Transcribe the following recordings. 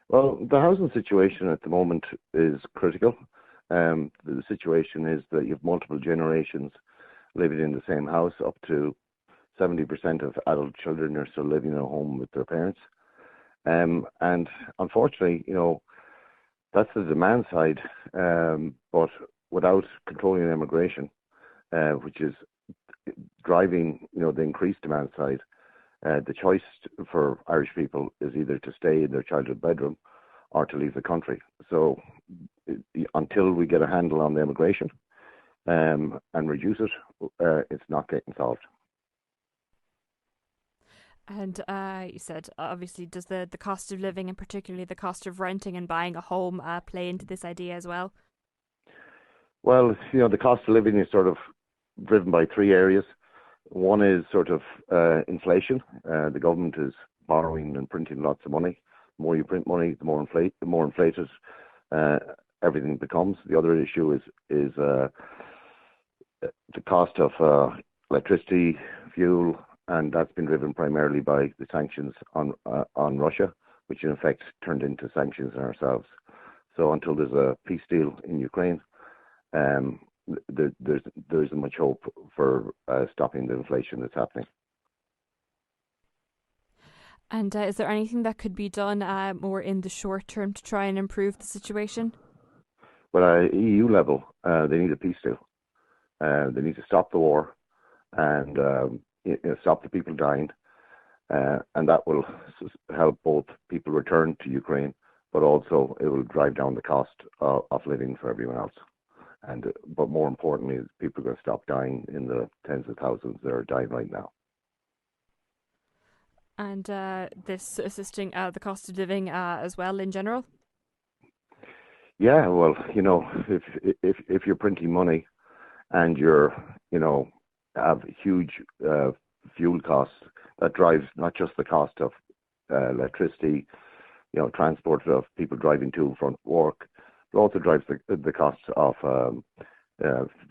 Well, the housing situation at the moment is critical. The situation is that you have multiple generations living in the same house. Up to 70% of adult children are still living at home with their parents. And unfortunately, that's the demand side. But without controlling immigration, which is driving, the increased demand side, the choice for Irish people is either to stay in their childhood bedroom or to leave the country. So until we get a handle on the immigration and reduce it, it's not getting solved. And you said, obviously, does the cost of living and particularly the cost of renting and buying a home play into this idea as well? Well, the cost of living is sort of driven by three areas. One is sort of inflation. The government is borrowing and printing lots of money. The more you print money, the more inflated uh, everything becomes. The other issue is the cost of electricity, fuel, and that's been driven primarily by the sanctions on Russia, which in effect turned into sanctions on ourselves. So until there's a peace deal in Ukraine, um, there isn't much hope for stopping the inflation that's happening. And is there anything that could be done more in the short term to try and improve the situation? But at EU level, they need a peace deal. They need to stop the war and stop the people dying, and that will help both people return to Ukraine, but also it will drive down the cost of living for everyone else. And but more importantly, is people are going to stop dying in the tens of thousands that are dying right now. And this assisting the cost of living as well in general? Yeah, well, if you're printing money and have huge fuel costs, that drives not just the cost of electricity, transport of people driving to and from work, but also drives the cost of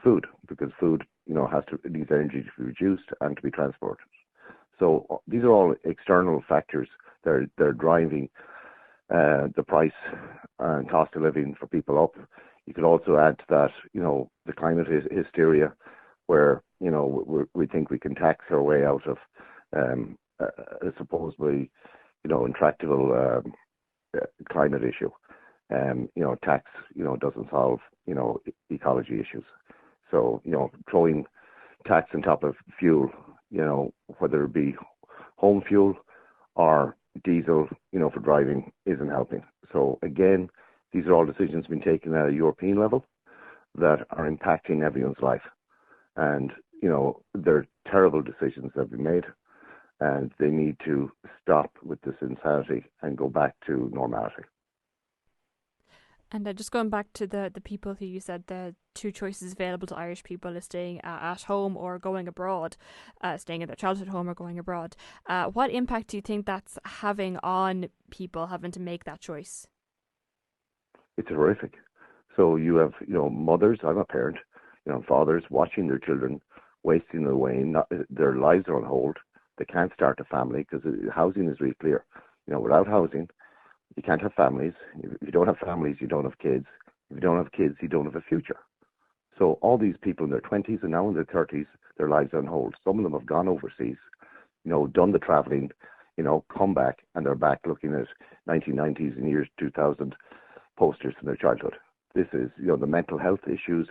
food, because food, needs energy to be reduced and to be transported. So these are all external factors. They're driving the price and cost of living for people up. You could also add to that, the climate hysteria, where we think we can tax our way out of a supposedly intractable climate issue. Tax doesn't solve ecology issues. So throwing tax on top of fuel, whether it be home fuel or diesel, for driving, isn't helping. So again, these are all decisions being taken at a European level that are impacting everyone's life. And, they're terrible decisions that have been made, and they need to stop with this insanity and go back to normality. And just going back to the people who you said the two choices available to Irish people is staying at home or going abroad, staying at their childhood home or going abroad. What impact do you think that's having on people having to make that choice? It's horrific. So you have, mothers, I'm a parent, fathers watching their children wasting away, their lives are on hold. They can't start a family because housing is really clear. Without housing, you can't have families. If you don't have families, you don't have kids. If you don't have kids, you don't have a future. So all these people in their 20s and now in their 30s, their lives are on hold. Some of them have gone overseas, done the traveling, come back, and they're back looking at 1990s and years 2000 posters from their childhood. This is, the mental health issues,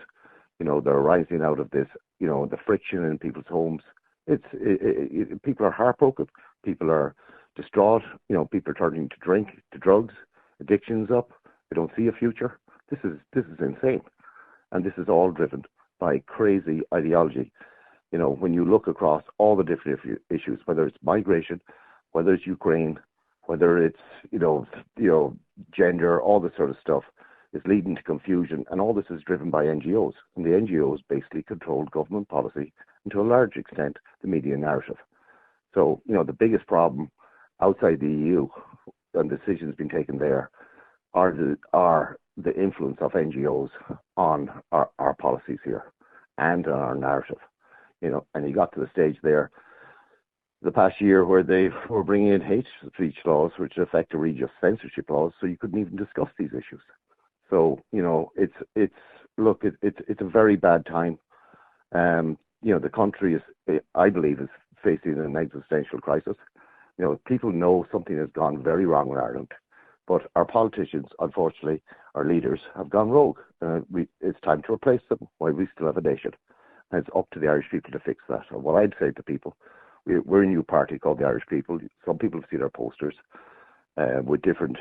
they're arising out of this, the friction in people's homes. People are heartbroken. People are distraught. People are turning to drink, to drugs. Addictions up. They don't see a future. This is insane, and this is all driven by crazy ideology. When you look across all the different issues, whether it's migration, whether it's Ukraine, whether it's gender, all this sort of stuff is leading to confusion, and all this is driven by NGOs, and the NGOs basically control government policy and to a large extent the media narrative. So the biggest problem outside the EU and decisions being taken there are the influence of NGOs on our policies here and on our narrative. And you got to the stage there the past year where they were bringing in hate speech laws, which effectively just censorship laws, so you couldn't even discuss these issues. So, it's a very bad time. The country is, I believe, is facing an existential crisis. People know something has gone very wrong with Ireland, but our politicians, unfortunately, our leaders have gone rogue. It's time to replace them while we still have a nation. And it's up to the Irish people to fix that. And what I'd say to people, we're a new party called the Irish People. Some people have seen our posters with different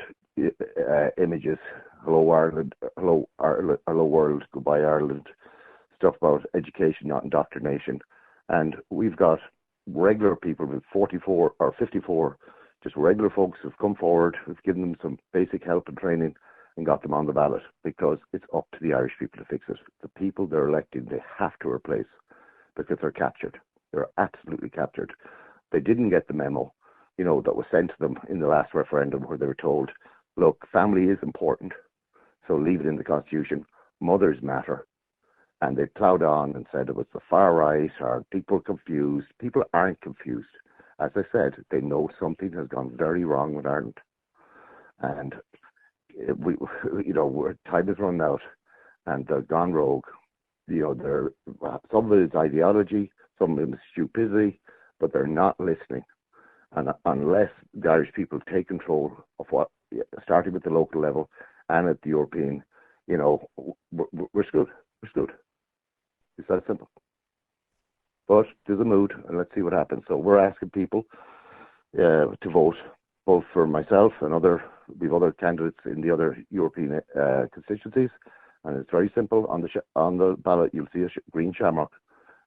images. Hello Ireland, hello Ireland, hello world, goodbye Ireland. Stuff about education, not indoctrination. And we've got regular people with 44 or 54, just regular folks who've come forward, who've given them some basic help and training and got them on the ballot, because it's up to the Irish people to fix it. The people they're electing, they have to replace, because they're captured. They're absolutely captured. They didn't get the memo, that was sent to them in the last referendum, where they were told, look, family is important, so leave it in the Constitution. Mothers matter. And they plowed on and said it was the far right, or people confused. People aren't confused. As I said, they know something has gone very wrong with Ireland. And time is running out, and they've gone rogue. Some of it is ideology, some of it is stupidity, but they're not listening. And unless the Irish people take control of starting with the local level and at the European, we're screwed. We're screwed. It's that simple. But there's a mood, and let's see what happens. So we're asking people to vote, both for myself and we have other candidates in the other European constituencies, and it's very simple. On the ballot, you'll see a green shamrock,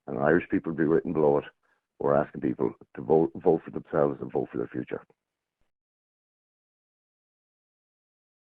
and Irish people will be written below it. We're asking people to vote for themselves and vote for their future.